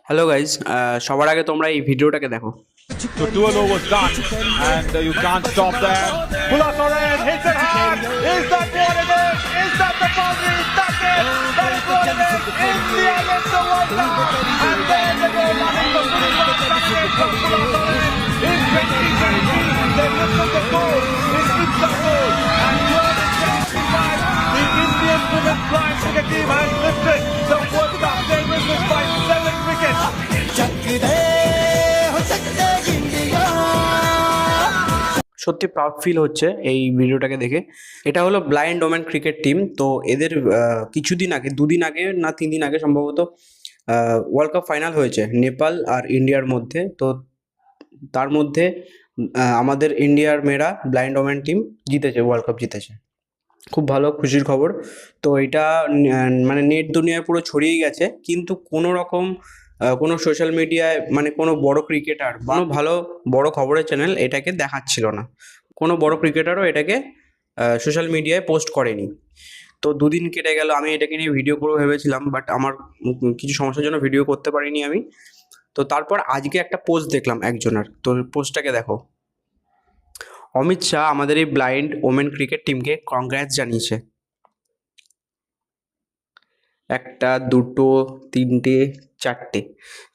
Hello guys, সবার আগে তোমরা এই ভিডিওটাকে দেখো। The 2-0 was done, and you can't stop that. Pull up Lauren, hits it hard. Is that what it is? Is that the boundary? Is that it? That is what it is. It's the end of the World Cup. And there they go, running the full of basket from Pull up Lauren. In 2023, they lifted the goal in Istanbul. And here in 2025, the Indian women's flying cricket team has lifted the World Cup. They win this by 7 wickets. সত্যি proud feel হচ্ছে এই ভিডিওটাকে দেখে। এটা হলো blind women cricket team. তো এদের কিছুদিন আগে, 2 দিন আগে না 3 দিন আগে সম্ভবত ওয়ার্ল্ড কাপ ফাইনাল হয়েছে নেপাল আর ইন্ডিয়ার মধ্যে। তো তার মধ্যে আমাদের ইন্ডিয়ার মেয়েরা ব্লাইন্ড ওমেন টিম জিতেছে, ওয়ার্ল্ড কাপ জিতেছে। খুব ভালো খুশির খবর। তো এটা মানে নেট দুনিয়ায় পুরো ছড়িয়ে গেছে, কিন্তু কোনো রকম কোনো সোশ্যাল মিডিয়ায় মানে কোনো বড় ক্রিকেটার বা কোনো ভালো বড় খবরের চ্যানেল এটাকে দেখাচ্ছিল না। কোনো বড় ক্রিকেটারও এটাকে সোশ্যাল মিডিয়ায় পোস্ট করেনি। তো 2 দিন কেটে গেল, আমি এটাকে নিয়ে ভিডিও করবো ভেবেছিলাম, বাট আমার কিছু সমস্যার জন্য ভিডিও করতে পারিনি আমি। তো তারপর আজকে একটা পোস্ট দেখলাম একজনের। তো পোস্টটাকে দেখো। অমিত শাহ আমাদের এই ব্লাইন্ড ওমেন ক্রিকেট টিমকে কংগ্রেস জানিয়েছে। 1, 2, 3, 4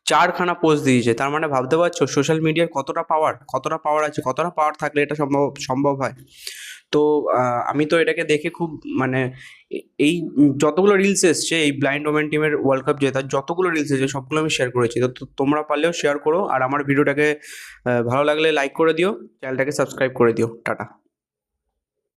4খানা পোস্ট দিয়েছে। তার মানে ভাবতে পারছো সোশ্যাল মিডিয়ার কতটা পাওয়ার আছে, কতটা পাওয়ার থাকলে এটা সম্ভব হয়। তো আমি তো এটাকে দেখে খুব মানে এই যতগুলো রিলস এসছে এই ব্লাইন্ড ওমেন টিমের ওয়ার্ল্ড কাপ জেতার, যতগুলো রিলস এসেছে সবগুলো আমি শেয়ার করেছি। তো তোমরা পারলেও শেয়ার করো, আর আমার ভিডিওটাকে ভালো লাগলে লাইক করে দিও, চ্যানেলটাকে সাবস্ক্রাইব করে দিও। টাটা।